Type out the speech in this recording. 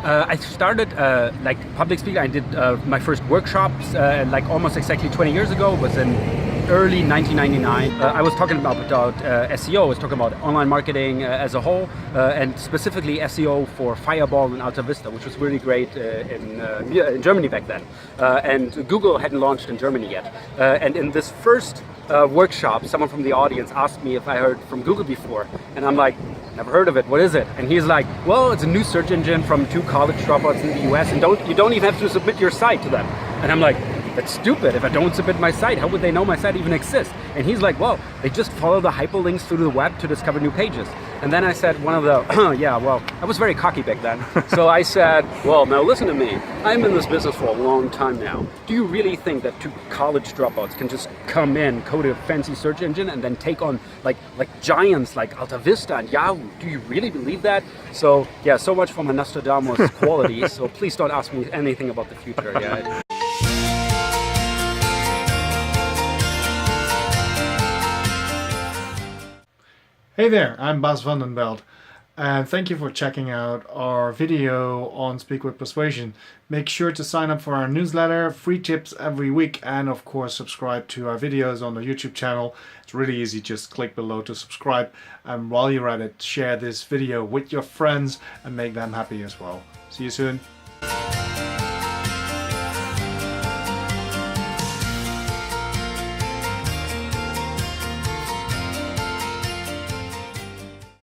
I started like public speaking. I did my first workshops like almost exactly 20 years ago. It was in early 1999. I was talking about SEO. I was talking about online marketing as a whole, and specifically SEO for Fireball and Alta Vista, which was really great in Germany back then. And Google hadn't launched in Germany yet. And in this first workshop, someone from the audience asked me if I heard from Google before, and I'm like, never heard of it, what is it? And he's like, well, it's a new search engine from 2 college dropouts in the US, and you don't even have to submit your site to them. And I'm like, that's stupid. If I don't submit my site, how would they know my site even exists? And he's like, well, they just follow the hyperlinks through the web to discover new pages. And then I said, yeah, well, I was very cocky back then. So I said, well, now listen to me. I'm in this business for a long time now. Do you really think that 2 college dropouts can just come in, code a fancy search engine, and then take on like giants like Alta Vista and Yahoo? Do you really believe that? So yeah, so much for my Nostradamus quality. So please don't ask me anything about the future. Yeah. Hey there, I'm Bas van den Belt, and thank you for checking out our video on Speak with Persuasion. Make sure to sign up for our newsletter, free tips every week, and of course subscribe to our videos on the YouTube channel. It's really easy, just click below to subscribe, and while you're at it, share this video with your friends and make them happy as well. See you soon.